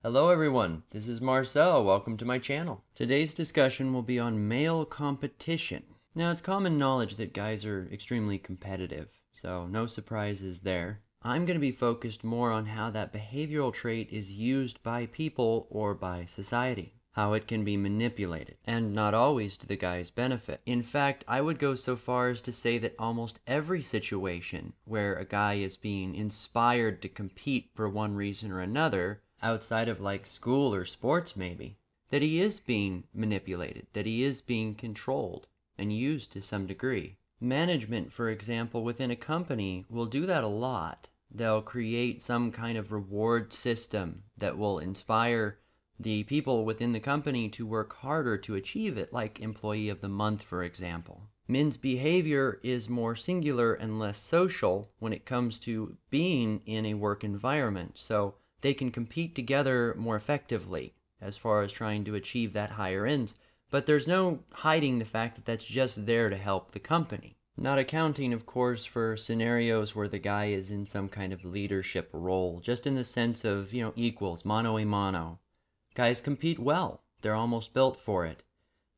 Hello everyone, this is Marcel. Welcome to my channel. Today's discussion will be on male competition. Now, it's common knowledge that guys are extremely competitive, so no surprises there. I'm going to be focused more on how that behavioral trait is used by people or by society, how it can be manipulated, and not always to the guy's benefit. In fact, I would go so far as to say that almost every situation where a guy is being inspired to compete for one reason or another, outside of like school or sports maybe, that he is being manipulated, that he is being controlled and used to some degree. Management, for example, within a company will do that a lot. They'll create some kind of reward system that will inspire the people within the company to work harder to achieve it, like Employee of the Month, for example. Men's behavior is more singular and less social when it comes to being in a work environment, so they can compete together more effectively as far as trying to achieve that higher ends, but there's no hiding the fact that that's just there to help the company. Not accounting, of course, for scenarios where the guy is in some kind of leadership role, just in the sense of, equals, mano a mano. Guys compete well. They're almost built for it.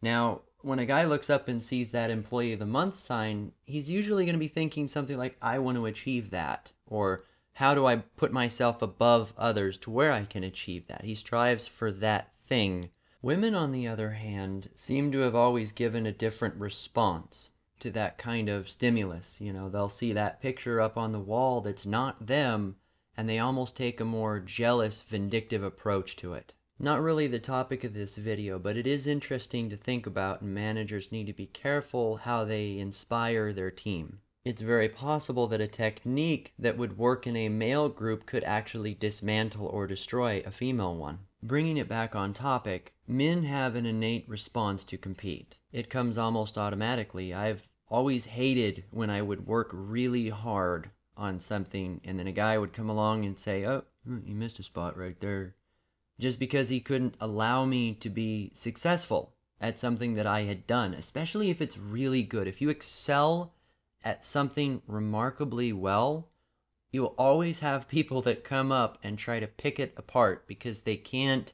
Now, when a guy looks up and sees that Employee of the Month sign, he's usually going to be thinking something like, I want to achieve that, or how do I put myself above others to where I can achieve that? He strives for that thing. Women, on the other hand, seem to have always given a different response to that kind of stimulus. They'll see that picture up on the wall that's not them, and they almost take a more jealous, vindictive approach to it. Not really the topic of this video, but it is interesting to think about, and managers need to be careful how they inspire their team. It's very possible that a technique that would work in a male group could actually dismantle or destroy a female one. Bringing it back on topic, men have an innate response to compete. It comes almost automatically. I've always hated when I would work really hard on something and then a guy would come along and say, oh, you missed a spot right there. Just because he couldn't allow me to be successful at something that I had done, especially if it's really good. If you excel at something remarkably well, you will always have people that come up and try to pick it apart because they can't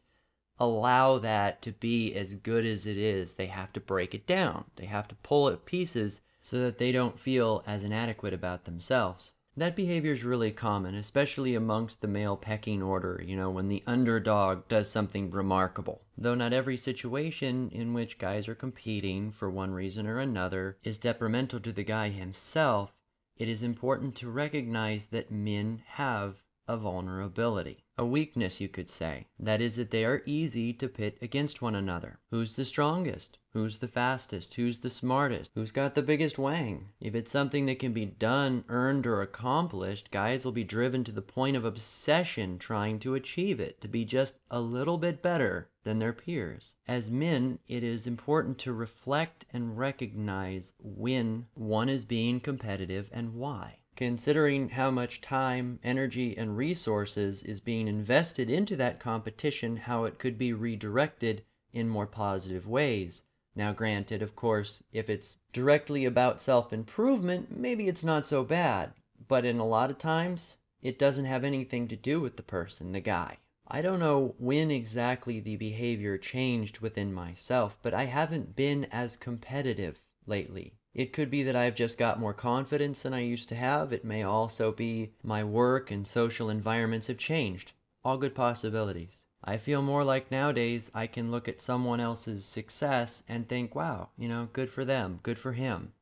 allow that to be as good as it is. They have to break it down. They have to pull it to pieces so that they don't feel as inadequate about themselves. That behavior is really common, especially amongst the male pecking order, when the underdog does something remarkable. Though not every situation in which guys are competing for one reason or another is detrimental to the guy himself, it is important to recognize that men have a vulnerability, a weakness you could say. That is that they are easy to pit against one another. Who's the strongest? Who's the fastest? Who's the smartest? Who's got the biggest wang? If it's something that can be done, earned, or accomplished, guys will be driven to the point of obsession trying to achieve it, to be just a little bit better than their peers. As men, it is important to reflect and recognize when one is being competitive and why. Considering how much time, energy, and resources is being invested into that competition, how it could be redirected in more positive ways. Now granted, of course, if it's directly about self-improvement, maybe it's not so bad. But in a lot of times, it doesn't have anything to do with the person, the guy. I don't know when exactly the behavior changed within myself, but I haven't been as competitive lately. It could be that I've just got more confidence than I used to have. It may also be my work and social environments have changed. All good possibilities. I feel more like nowadays I can look at someone else's success and think, wow, good for them, good for him,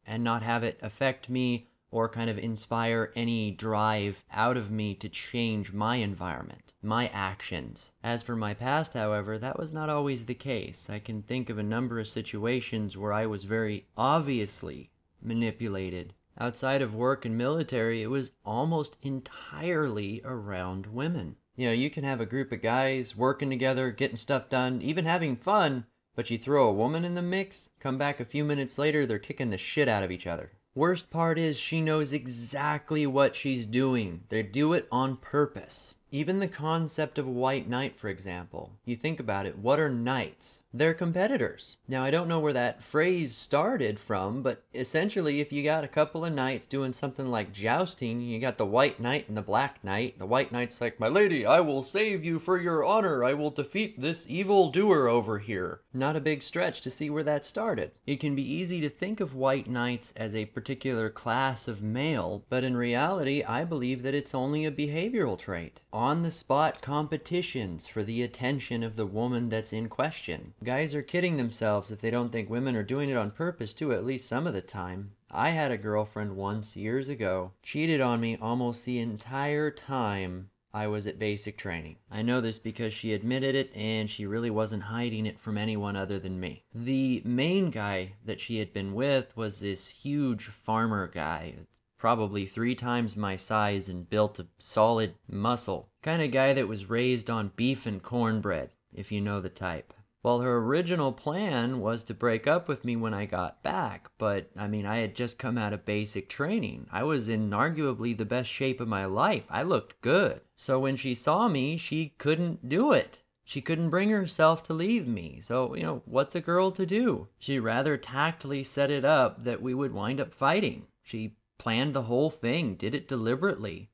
and not have it affect me or kind of inspire any drive out of me to change my environment, my actions. As for my past, however, that was not always the case. I can think of a number of situations where I was very obviously manipulated. Outside of work and military, it was almost entirely around women. You can have a group of guys working together, getting stuff done, even having fun, but you throw a woman in the mix, come back a few minutes later, they're kicking the shit out of each other. Worst part is she knows exactly what she's doing. They do it on purpose. Even the concept of a white knight, for example. You think about it, what are knights? They're competitors. Now, I don't know where that phrase started from, but essentially, if you got a couple of knights doing something like jousting, you got the white knight and the black knight. The white knight's like, my lady, I will save you for your honor. I will defeat this evil doer over here. Not a big stretch to see where that started. It can be easy to think of white knights as a particular class of male, but in reality, I believe that it's only a behavioral trait. On-the-spot competitions for the attention of the woman that's in question. Guys are kidding themselves if they don't think women are doing it on purpose too, at least some of the time. I had a girlfriend once, years ago, cheated on me almost the entire time I was at basic training. I know this because she admitted it and she really wasn't hiding it from anyone other than me. The main guy that she had been with was this huge farmer guy, probably 3 times my size and built of solid muscle. Kind of guy that was raised on beef and cornbread, if you know the type. Well, her original plan was to break up with me when I got back, but I mean, I had just come out of basic training. I was in arguably the best shape of my life. I looked good. So when she saw me, she couldn't do it. She couldn't bring herself to leave me. So, what's a girl to do? She rather tactfully set it up that we would wind up fighting. She planned the whole thing, did it deliberately.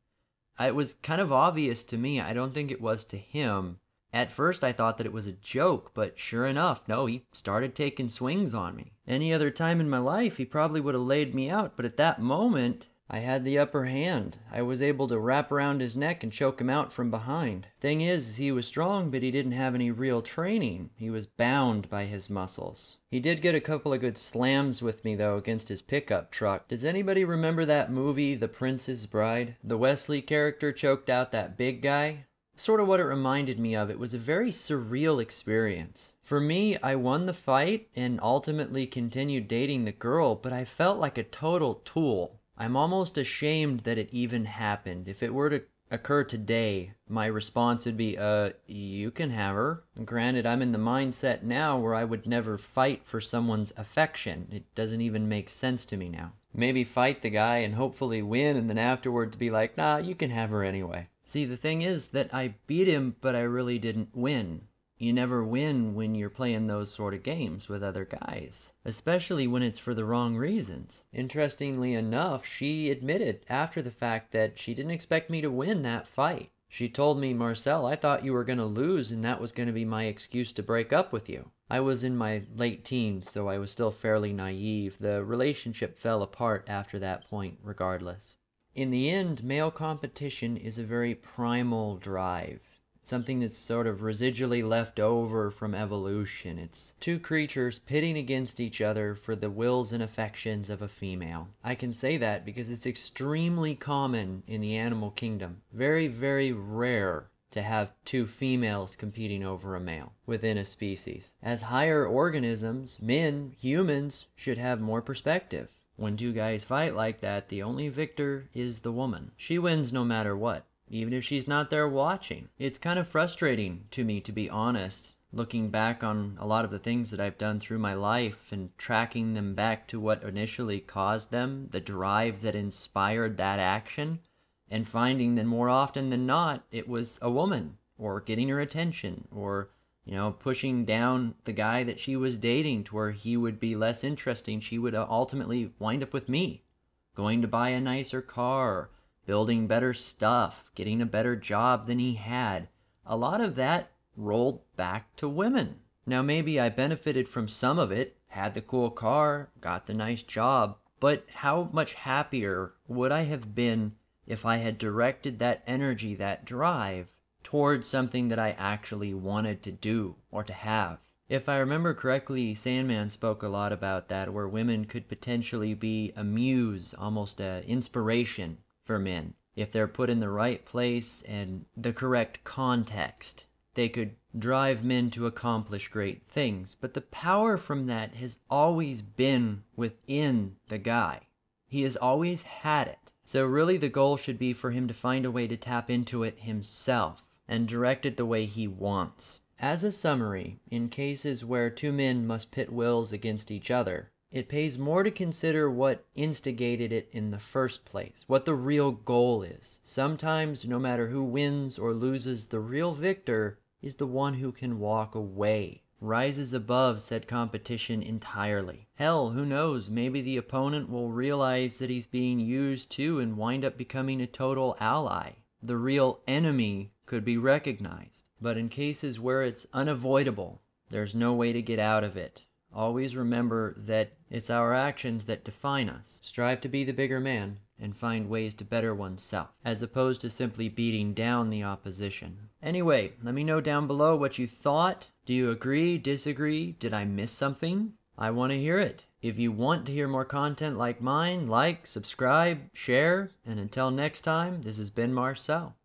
It was kind of obvious to me. I don't think it was to him. At first I thought that it was a joke, but sure enough, no, he started taking swings on me. Any other time in my life, he probably would have laid me out, but at that moment, I had the upper hand. I was able to wrap around his neck and choke him out from behind. Thing is he was strong, but he didn't have any real training. He was bound by his muscles. He did get a couple of good slams with me, though, against his pickup truck. Does anybody remember that movie, The Prince's Bride? The Wesley character choked out that big guy? Sort of what it reminded me of. It was a very surreal experience. For me, I won the fight and ultimately continued dating the girl, but I felt like a total tool. I'm almost ashamed that it even happened. If it were to occur today, my response would be, you can have her. Granted, I'm in the mindset now where I would never fight for someone's affection. It doesn't even make sense to me now. Maybe fight the guy and hopefully win and then afterwards be like, nah, you can have her anyway. See, the thing is that I beat him, but I really didn't win. You never win when you're playing those sort of games with other guys, especially when it's for the wrong reasons. Interestingly enough, she admitted after the fact that she didn't expect me to win that fight. She told me, Marcel, I thought you were going to lose and that was going to be my excuse to break up with you. I was in my late teens, so I was still fairly naive. The relationship fell apart after that point, regardless. In the end, male competition is a very primal drive. Something that's sort of residually left over from evolution. It's 2 creatures pitting against each other for the wills and affections of a female. I can say that because it's extremely common in the animal kingdom. Very, very rare to have 2 females competing over a male within a species. As higher organisms, men, humans, should have more perspective. When 2 guys fight like that, the only victor is the woman. She wins no matter what, even if she's not there watching. It's kind of frustrating to me, to be honest, looking back on a lot of the things that I've done through my life and tracking them back to what initially caused them, the drive that inspired that action, and finding that more often than not, it was a woman, or getting her attention, or pushing down the guy that she was dating to where he would be less interesting. She would ultimately wind up with me, going to buy a nicer car, building better stuff, getting a better job than he had. A lot of that rolled back to women. Now, maybe I benefited from some of it, had the cool car, got the nice job, but how much happier would I have been if I had directed that energy, that drive, towards something that I actually wanted to do or to have? If I remember correctly, Sandman spoke a lot about that, where women could potentially be a muse, almost an inspiration for men. If they're put in the right place and the correct context, they could drive men to accomplish great things. But the power from that has always been within the guy. He has always had it. So really the goal should be for him to find a way to tap into it himself and direct it the way he wants. As a summary, in cases where 2 men must pit wills against each other, it pays more to consider what instigated it in the first place, what the real goal is. Sometimes, no matter who wins or loses, the real victor is the one who can walk away, rises above said competition entirely. Hell, who knows, maybe the opponent will realize that he's being used too and wind up becoming a total ally. The real enemy could be recognized. But in cases where it's unavoidable, there's no way to get out of it. Always remember that it's our actions that define us. Strive to be the bigger man and find ways to better oneself, as opposed to simply beating down the opposition. Anyway, let me know down below what you thought. Do you agree, disagree? Did I miss something? I want to hear it. If you want to hear more content like mine, like, subscribe, share, and until next time, this has been Marcel.